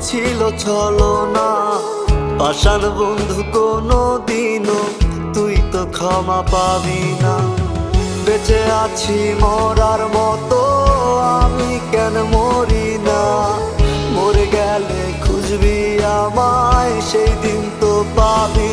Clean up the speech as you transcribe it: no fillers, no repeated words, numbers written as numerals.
ছিল ছলনা। পাষাণ বন্ধু কোনো দিনও তুই তো ক্ষমা পাবি না। বেঁচে আছি মরার মতো, আমি কেন মরি না? মরে গেলে খুঁজবি আমায়, সেই দিন তো পাবি